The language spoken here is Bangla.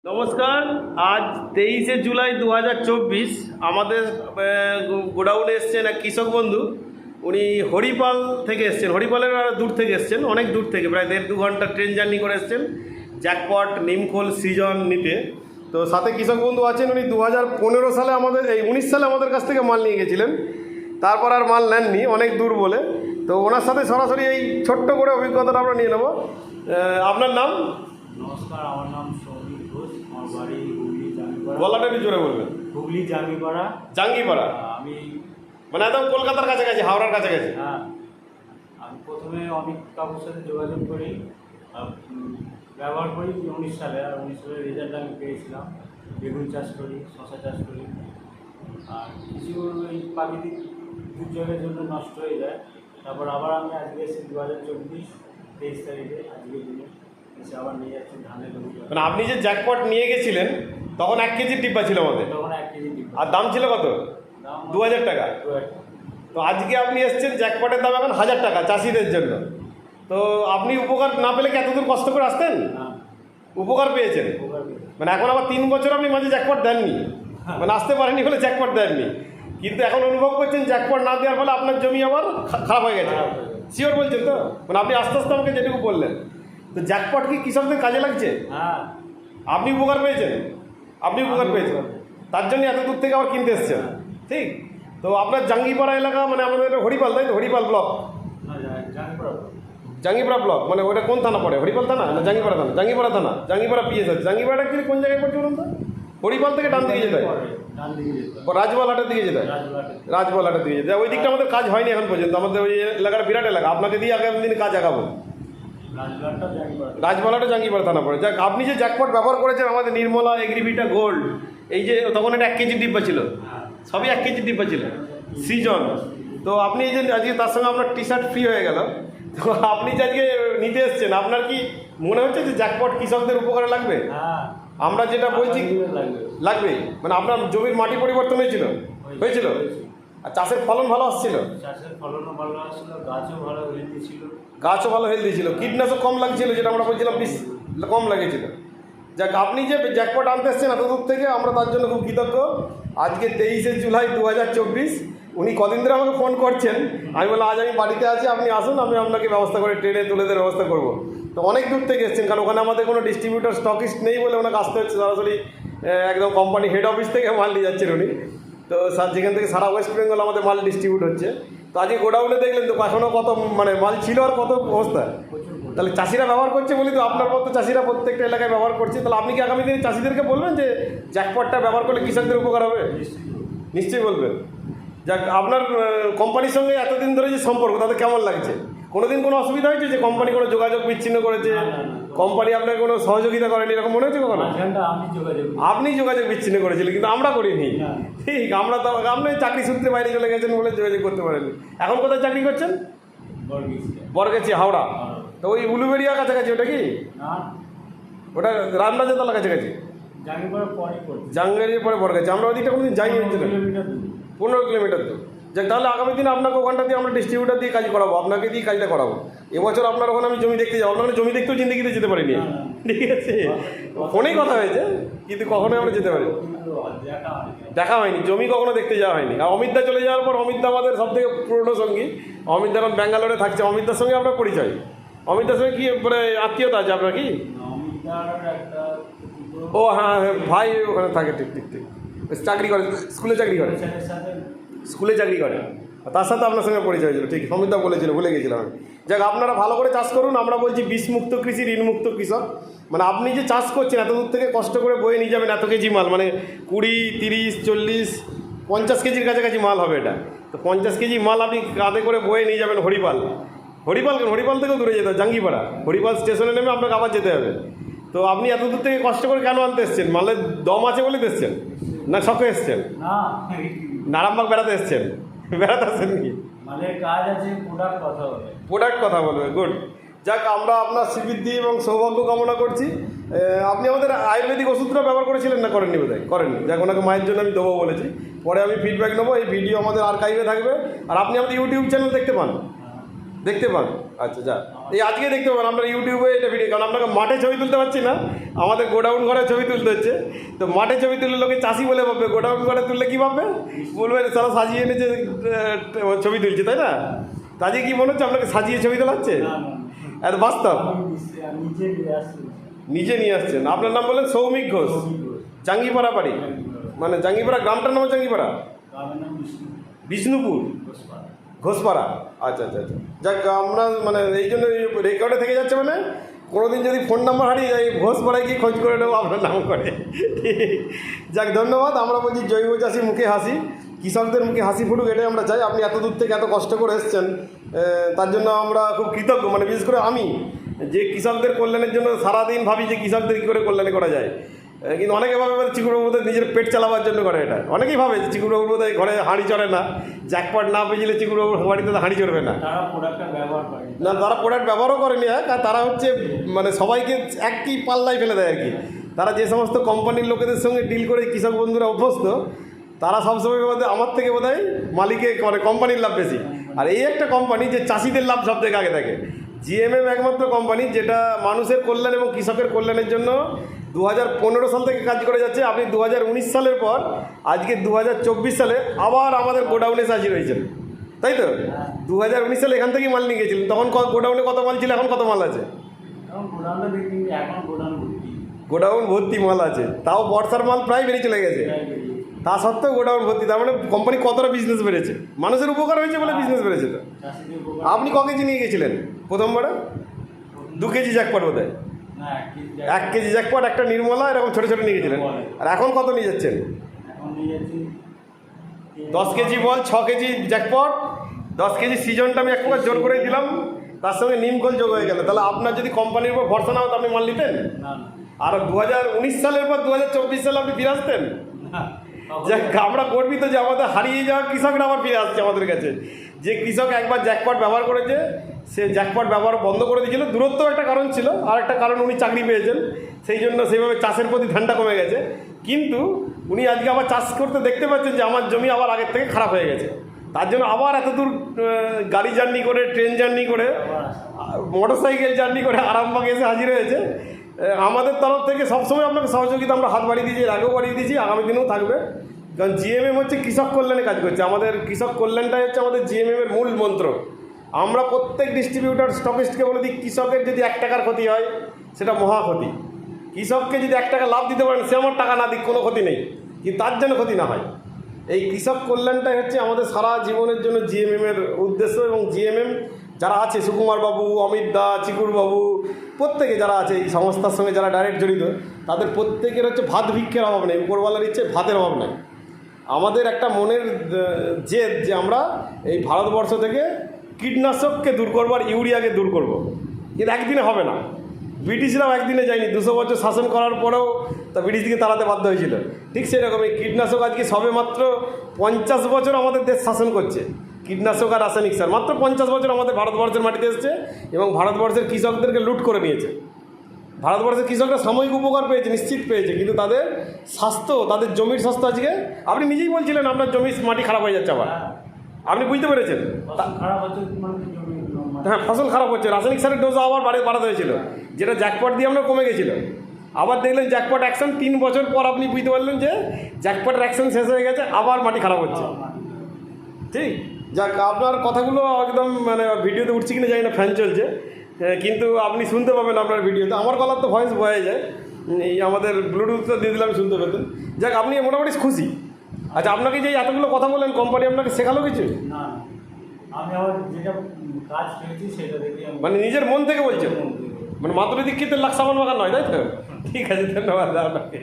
নমস্কার। আজ 23শে জুলাই 2024 আমাদের গোডাউনে এসছেন এক কৃষক বন্ধু। উনি হরিপাল থেকে এসছেন, হরিপালের দূর থেকে এসছেন, অনেক দূর থেকে, প্রায় 1.5-2 ঘন্টা ট্রেন জার্নি করে এসছেন জ্যাকপট নিমখোল সৃজন নিতে। তো সাথে কৃষক বন্ধু আছেন, উনি 2015 সালে আমাদের 19 সালে আমাদের কাছ থেকে মাল নিয়ে গেছিলেন, তারপর আর মাল নেননি অনেক দূর বলে। তো ওনার সাথে সরাসরি এই ছোট্ট করে অভিজ্ঞতাটা আমরা নিয়ে নেব। আপনার নাম? নমস্কার, আমার নাম সৌমিক ঘোষ, আমার বাড়ি হুগলি জাঙ্গিপাড়া। গলাটা একটু জোরে বলবেন। হুগলি জাঙ্গিপাড়া। জাঙ্গিপাড়া আমি মানে একদম কলকাতার কাছাকাছি, হাওড়ার কাছাকাছি। হ্যাঁ, আমি প্রথমে অমিত কাকুর সাথে যোগাযোগ করি, ব্যবহার করি 19 সালে। আর 19 সালের রেজাল্ট আমি পেয়েছিলাম। বেগুন চাষ করি, শশা চাষ করি, আর কিছু এই প্রাকৃতিক দুর্যোগের জন্য নষ্ট হয়ে যায়। তারপর আবার আমি আজকে এসে 2024 23 তারিখে আজকের দিনে এসে আবার নিয়ে যাচ্ছি ধানের জমি। মানে আপনি যে জ্যাকপট নিয়ে গেছিলেন তখন 1 কেজির ডিব্বা ছিল আমাদের, তখন 1 কেজি ডিব্বা, আর দাম ছিল কত? দাম 2000 টাকা। 2000 টাকা। তো আজকে আপনি এসছেন, জ্যাকপটের দাম এখন 1000 টাকা চাষিদের জন্য। তো আপনি উপকার না পেলে কি এতদূর কষ্ট করে আসতেন? হ্যাঁ, উপকার পেয়েছেন। উপকার পেয়েছি। মানে এখন আবার 3 বছর আপনি মাঝে জ্যাকপট দেননি, মানে আসতে পারেননি বলে জ্যাকপট দেননি, কিন্তু এখন অনুভব করছেন জ্যাকপট না দেওয়ার ফলে আপনার জমি আবার খারাপ হয়ে গেছে। শিওর বলছেন তো? মানে আপনি আস্তে আস্তে আমাকে যেটুকু বললেন, তো জ্যাকপট কি কৃষকদের কাজে লাগছে? হ্যাঁ, আপনি উপকার পেয়েছেন, আপনি উপকার পেয়েছেন, তার জন্য এত দূর থেকে আবার কিনতে এসছেন। ঠিক। তো আপনার জাঙ্গিপাড়া এলাকা মানে আমাদের হরিপাল, তাই তো? হরিপাল ব্লক, জাঙ্গিপাড়া ব্লক, মানে ওটা কোন থানা পড়ে? হরিপাল থানা না জাঙ্গিপাড়া থানা? জাঙ্গিপাড়া থানা, জাঙ্গিপাড়া পিএস আছে। জাঙ্গিপাড়া অ্যাকচুয়ালি কোন জায়গায় পড়ছে বলুন তো? হরিপাল থেকে ডান দিকে যেতে হয়, রাজবলহাটের দিকে যেতে হয়, রাজবলহাটের দিকে যেতে হয়। ওই দিকটা আমাদের কাজ হয়নি এখন পর্যন্ত। আমাদের ওই এলাকার বিরাট এলাকা, আপনাকে দিয়ে আগামী দিনে কাজ আগাবো। রাজবলহাটে জাঙ্গিপাড়া থানা পড়ে। যাক, আপনি যে জ্যাকপট ব্যবহার করেছেন আমাদের নির্মলা এগ্রিভিটা গোল্ড, এই যে তখন এটা 1 কেজির ডিব্বা ছিল, সবই 1 কেজির ডিব্বা ছিল, সৃজন। তো আপনি এই যে আজকে তার সঙ্গে আপনার টি শার্ট ফ্রি হয়ে গেল, তো আপনি যে আজকে নিতে এসছেন, আপনার কি মনে হচ্ছে যে জ্যাকপট কৃষকদের উপকারে লাগবে? আমরা যেটা বলছি লাগবে, মানে আপনার জমির মাটি পরিবর্তন হয়েছিল? হয়েছিল। আর চাষের ফলন ভালো আসছিল? চাষের ফলনও ভালো আসছিল, গাছও ভালো হেলদি ছিল। গাছও ভালো হেলদি ছিল, কীটনাশক কম লাগছিল, যেটা আমরা বলছিলাম বিষ কম লাগেছিল। যাক, আপনি যে জ্যাকপট আনতে এসছেন এত দূর থেকে, আমরা তার জন্য খুব কৃতজ্ঞ। আজকে 23শে জুলাই 2024, উনি কদিন ধরে আমাকে ফোন করছেন। আমি বললাম আজ আমি বাড়িতে আছি, আপনি আসুন, আমি আপনাকে ব্যবস্থা করে ট্রেনে তুলে দেওয়ার ব্যবস্থা করব। তো অনেক দূর থেকে এসছেন, কারণ ওখানে আমাদের কোনো ডিস্ট্রিবিউটার স্টকিস্ট নেই বলে ওনাকে আসতে হচ্ছে সরাসরি একদম কোম্পানি হেড অফিস থেকে মাল নিয়ে যাচ্ছেন উনি। তো যেখান থেকে সারা ওয়েস্ট বেঙ্গল আমাদের মাল ডিস্ট্রিবিউট হচ্ছে। তো আজকে গোডাউনে দেখলেন তো এখনও কত মানে মাল ছিল আর কত অবস্থা। তাহলে চাষিরা ব্যবহার করছে বলি তো, আপনার মতো চাষিরা প্রত্যেকটা এলাকায় ব্যবহার করছে। তাহলে আপনি কি আগামী দিনে চাষিদেরকে বলবেন যে জ্যাকপটটা ব্যবহার করলে কৃষকদের উপকার হবে? নিশ্চয়ই বলবেন। যাক, আপনার কোম্পানির সঙ্গে এতদিন ধরে যে সম্পর্ক, তাতে কেমন লাগছে? কোনোদিন কোনো অসুবিধা হয়েছে যে কোম্পানি কোনো যোগাযোগ বিচ্ছিন্ন করেছে, কোম্পানি আপনাকে কোনো সহযোগিতা করেনি, এরকম মনে হচ্ছে কখনো? আপনি যোগাযোগ বিচ্ছিন্ন করেছিলেন, কিন্তু আমরা করিনি। ঠিক, আমরা তো আপনি চাকরি সূত্রে বাইরে চলে গেছেন বলে যোগাযোগ করতে পারেননি। এখন কোথায় চাকরি করছেন? বরগেছি, হাওড়া। তো ওই উলুবেড়িয়ার কাছাকাছি ওটা কি? ওটা রামরাজাতলা কাছাকাছি, জাঙ্গিপাড়ার পরে বরগেছি। আমরা ওই দিকটা কোনোদিন যাই হয়েছিল, 15 কিলোমিটার তো। যাক, তাহলে আগামী দিনে আপনাকে ওখানটা দিয়ে আমরা ডিস্ট্রিবিউটার দিয়ে কাজ করাবো, আপনাকে দিয়ে কাজটা করাবো। এবছর আপনার ওখানে আমি জমি দেখতে যাবো, আপনার জমি দেখতেও জিন্দিগিতে যেতে পারিনি। ঠিক আছে, ফোনেই কথা হয়েছে, কিন্তু কখনোই আমরা যেতে পারিনি, দেখা হয়নি, জমি কখনো দেখতে যাওয়া হয়নি। আর অমিতদা চলে যাওয়ার পর, অমিতদা আমাদের সব থেকে পুরনো সঙ্গী, অমিতদা এখন ব্যাঙ্গালোরে থাকছে। অমিতদার সঙ্গে আপনার পরিচয়? অমিতদার সঙ্গে কি মানে আত্মীয়তা আছে আপনার কি? ও হ্যাঁ, ভাই ওখানে থাকে। ঠিক ঠিক ঠিক, চাকরি করে, স্কুলে চাকরি করে, স্কুলে চাকরি করে। তার সাথে আপনার সঙ্গে পরিচয় হয়েছিল। ঠিক, অমিতদা বলেছিল, ভুলে গেছিলাম আমি। যাক, আপনারা ভালো করে চাষ করুন। আমরা বলছি বিষমুক্ত কৃষি, ঋণমুক্ত কৃষক। মানে আপনি যে চাষ করছেন, এত দূর থেকে কষ্ট করে বয়ে নিয়ে যাবেন এত কেজি মাল, মানে 20, 30, 40, 50 কেজির কাছাকাছি মাল হবে এটা। তো 50 কেজি মাল আপনি কাঁধে করে বয়ে নিয়ে যাবেন হরিপাল। হরিপাল কেন? হরিপাল থেকেও দূরে যেতে হবে, জাঙ্গিপাড়া। হরিপাল স্টেশনে নেমে আপনাকে আবার যেতে হবে। তো আপনি এত দূর থেকে কষ্ট করে কেন আনতে এসছেন? মালের দম আছে বলে এসছেন না শখে এসছেন? নারামবাগ বেড়াতে এসছেন? বেড়াতে আসছেন কি? প্রোডাক্ট কথা বলবে। গুড। যাক, আমরা আপনার শ্রীবৃদ্ধি এবং সৌভাগ্য কামনা করছি। আপনি আমাদের আয়ুর্বেদিক ওষুধটা ব্যবহার করেছিলেন না? করেননি বোধহয়, করেননি। যাক, ওনাকে মায়ের জন্য আমি দেবো বলেছি, পরে আমি ফিডব্যাক নেবো। এই ভিডিও আমাদের আর্কাইভে থাকবে, আর আপনি আমাদের ইউটিউব চ্যানেল দেখতে পান। দেখতে পান? আচ্ছা যা, এই আজকে দেখতে পাবেন আপনার ইউটিউবে এটা ভিডিও, কারণ আপনাকে মাঠে ছবি তুলতে পারছি না, আমাদের গোডাউন ঘরে ছবি তুলতে হচ্ছে। তো মাঠে ছবি তুললে লোকে চাষি বলে ভাববে, গোডাউন ঘরে তুললে কী ভাববে? বলবে তারা সাজিয়ে এনেছে ছবি তুলছে, তাই না? তো আজকে কী মনে হচ্ছে আপনাকে সাজিয়ে ছবি তোলাচ্ছে? এত বাস্তব নিজে নিয়ে আসছেন। আপনার নাম বলেন সৌমিক ঘোষ, জাঙ্গিপাড়া বাড়ি, মানে জাঙ্গিপাড়া গ্রামটার নাম জাঙ্গিপাড়া, বিষ্ণুপুর, ঘোষপাড়া। আচ্ছা আচ্ছা আচ্ছা, যাক আমরা মানে এই জন্য রেকর্ডে থেকে যাচ্ছে, মানে কোনোদিন যদি ফোন নাম্বার হারিয়ে যায় ঘোষপাড়ায় গিয়ে খোঁজ করে নেবো আপনার নাম করে। যাক ধন্যবাদ। আমরা বলছি জৈব চাষি মুখে হাসি, কৃষকদের মুখে হাসি ফুটুক, এটাই আমরা চাই। আপনি এত দূর থেকে এত কষ্ট করে এসেছেন, তার জন্য আমরা খুব কৃতজ্ঞ। মানে বিশেষ করে আমি, যে কৃষকদের কল্যাণের জন্য সারাদিন ভাবি যে কৃষকদের কী করে কল্যাণ করা যায়, কিন্তু অনেকে ভাবে চিকুরবাবু বোধহয় নিজের পেট চালাবার জন্য করে এটা। অনেকেই ভাবে যে চিকুরবাবু বোধহয় ঘরে হাঁড়ি চড়ে না, জ্যাকপট না পেয়েছিলে চিকুরবাবুর বাড়িতে হাঁড়ি চড়বে না। না, তারা প্রোডাক্ট ব্যবহারও করেনি, আর তারা হচ্ছে মানে সবাইকে একই পাল্লায় ফেলে দেয় আর কি। তারা যে সমস্ত কোম্পানির লোকেদের সঙ্গে ডিল করে কৃষক বন্ধুরা অভ্যস্ত, তারা সবসময় বোধহয় আমার থেকে বোধহয় মালিকে মানে কোম্পানির লাভ বেশি। আর এই একটা কোম্পানি যে চাষিদের লাভ সব থেকে আগে থাকে, জিএমএম একমাত্র কোম্পানি যেটা মানুষের কল্যাণ এবং কৃষকের কল্যাণের জন্য 2015 সাল থেকে কাজ করে যাচ্ছে। আপনি 2019 সালের পর আজকে 2024 সালে আবার আমাদের গোডাউনে সাজি রয়েছেন, তাই তো? 2019 সালে এখান থেকেই মাল নিয়ে গেছিলেন, তখন গোডাউনে কত মাল ছিল, এখন কত মাল আছে? গোডাউন ভর্তি মাল আছে, তাও বর্ষার মাল প্রায় বেরিয়ে চলে গেছে, তা সত্ত্বেও গোডাউন ভর্তি। তার মানে কোম্পানি কতটা বিজনেস বেড়েছে, মানুষের উপকার হয়েছে বলে বিজনেস বেড়েছে। তো আপনি ক কেজি নিয়ে গেছিলেন প্রথমবারে? 2 কেজি জ্যাকপট বোধ হয়, 1 কেজি জ্যাকপট, একটা নির্মলা, এরকম ছোটো ছোটো নিয়ে গেছিলেন। আর এখন কত নিয়ে যাচ্ছেন? 10 কেজি বল, 6 কেজি জ্যাকপট, 10 কেজি সিজনটা আমি এক প্রকার জোর করে দিলাম, তার সঙ্গে নিমকল যোগ হয়ে গেল। তাহলে আপনার যদি কোম্পানির উপর ভরসা না হতো আপনি মাল নিতেন? আর 2019 সালের পর 2024 সালে আপনি ফিরে আসতেন? যাক, আমরা গর্বিত যে আমাদের হারিয়ে যাওয়া কৃষকরা আবার ফিরে আসছে আমাদের কাছে। যে কৃষক একবার জ্যাকপট ব্যবহার করেছে, সে জ্যাকপট ব্যবহার বন্ধ করে দিয়েছিল। দূরত্ব একটা কারণ ছিল, আর একটা কারণ উনি চাকরি পেয়েছেন, সেই জন্য সেইভাবে চাষের প্রতি ধ্যানটা কমে গেছে। কিন্তু উনি আজকে আবার চাষ করতে দেখতে পাচ্ছেন যে আমার জমি আবার আগের থেকে খারাপ হয়ে গেছে, তার জন্য আবার এত দূর গাড়ি জার্নি করে, ট্রেন জার্নি করে, মোটরসাইকেল জার্নি করে আরামবাগ এসে হাজির হয়েছে। আমাদের তরফ থেকে সবসময় আপনাকে সহযোগিতা আমরা হাত বাড়িয়ে দিয়েছি, এর আগেও বাড়িয়ে দিয়েছি, আগামী দিনেও থাকবে। কারণ জিএমএম হচ্ছে কৃষক কল্যাণে কাজ করছে। আমাদের কৃষক কল্যাণটাই হচ্ছে আমাদের জিএমএমের মূল মন্ত্র। আমরা প্রত্যেক ডিস্ট্রিবিউটর স্টকিস্টকে বলে দিই, কৃষকের যদি 1 টাকার ক্ষতি হয় সেটা মহা ক্ষতি। কৃষককে যদি 1 টাকা লাভ দিতে পারেন, সে আমার টাকা না দিক কোনো ক্ষতি নেই, কিন্তু তার জন্য ক্ষতি না হয়। এই কৃষক কল্যাণটাই হচ্ছে আমাদের সারা জীবনের জন্য জিএমএমের উদ্দেশ্য। এবং জিএমএম যারা আছে, সুকুমার বাবু, অমিত দা, চিকুর বাবু, প্রত্যেকে যারা আছে এই সংস্থার সঙ্গে যারা ডাইরেক্ট জড়িত, তাদের প্রত্যেকের হচ্ছে ভাত ভিক্ষের অভাব নেই, উপরওয়ালার ইচ্ছে ভাতের অভাব নেই। আমাদের একটা মনের জেদ যে আমরা এই ভারতবর্ষ থেকে কীটনাশককে দূর করবো আর ইউরিয়াকে দূর করব। কিন্তু একদিনে হবে না। ব্রিটিশরাও একদিনে যায়নি, 200 বছর শাসন করার পরেও তা ব্রিটিশকে তাড়াতে বাধ্য হয়েছিল। ঠিক সেরকম এই কীটনাশক আজকে সবে মাত্র 50 বছর আমাদের দেশ শাসন করছে। কীটনাশক আর রাসায়নিক সার মাত্র 50 বছর আমাদের ভারতবর্ষের মাটিতে এসছে এবং ভারতবর্ষের কৃষকদেরকে লুট করে নিয়েছে। ভারতবর্ষের কৃষকরা সাময়িক উপকার পেয়েছে, নিশ্চিত পেয়েছে, কিন্তু তাদের স্বাস্থ্য, তাদের জমির স্বাস্থ্য আজকে, আপনি নিজেই বলছিলেন আপনার জমির মাটি খারাপ হয়ে যাচ্ছে আবার, আপনি বুঝতে পেরেছেন? হ্যাঁ, ফসল খারাপ হচ্ছে, রাসায়নিক সারের ডোজ আবার বাড়াতে হয়েছিল, যেটা জ্যাকপট দিয়ে আমরা কমে গেছিলো। আবার দেখলেন জ্যাকপট অ্যাকশন, 3 বছর পর আপনি বুঝতে পারলেন যে জ্যাকপটের অ্যাকশন শেষ হয়ে গেছে, আবার মাটি খারাপ হচ্ছে। ঠিক, যাক, আপনার কথাগুলো একদম মানে ভিডিওতে উঠছে কিনা জানি না, ফ্যান চলছে, কিন্তু আপনি শুনতে পাবেন আপনার ভিডিওতে। আমার গলার তো ভয়েস বয়ে যায়, এই আমাদের ব্লুটুথটা দিয়ে দিলে আমি শুনতে পেতেন। যাক, আপনি মোটামুটি খুশি? আচ্ছা, আপনাকে যে এতগুলো কথা বললেন, কোম্পানি আপনাকে শেখালো কিছু? না, আমি আবার যেটা কাজ পেয়েছি সেটা দেখে, মানে নিজের মন থেকে বলছেন, মানে মাধুরী দীক্ষিতের লাখ সাবান বাগান নয়, তাই তো? ঠিক আছে, ধন্যবাদ আপনাকে।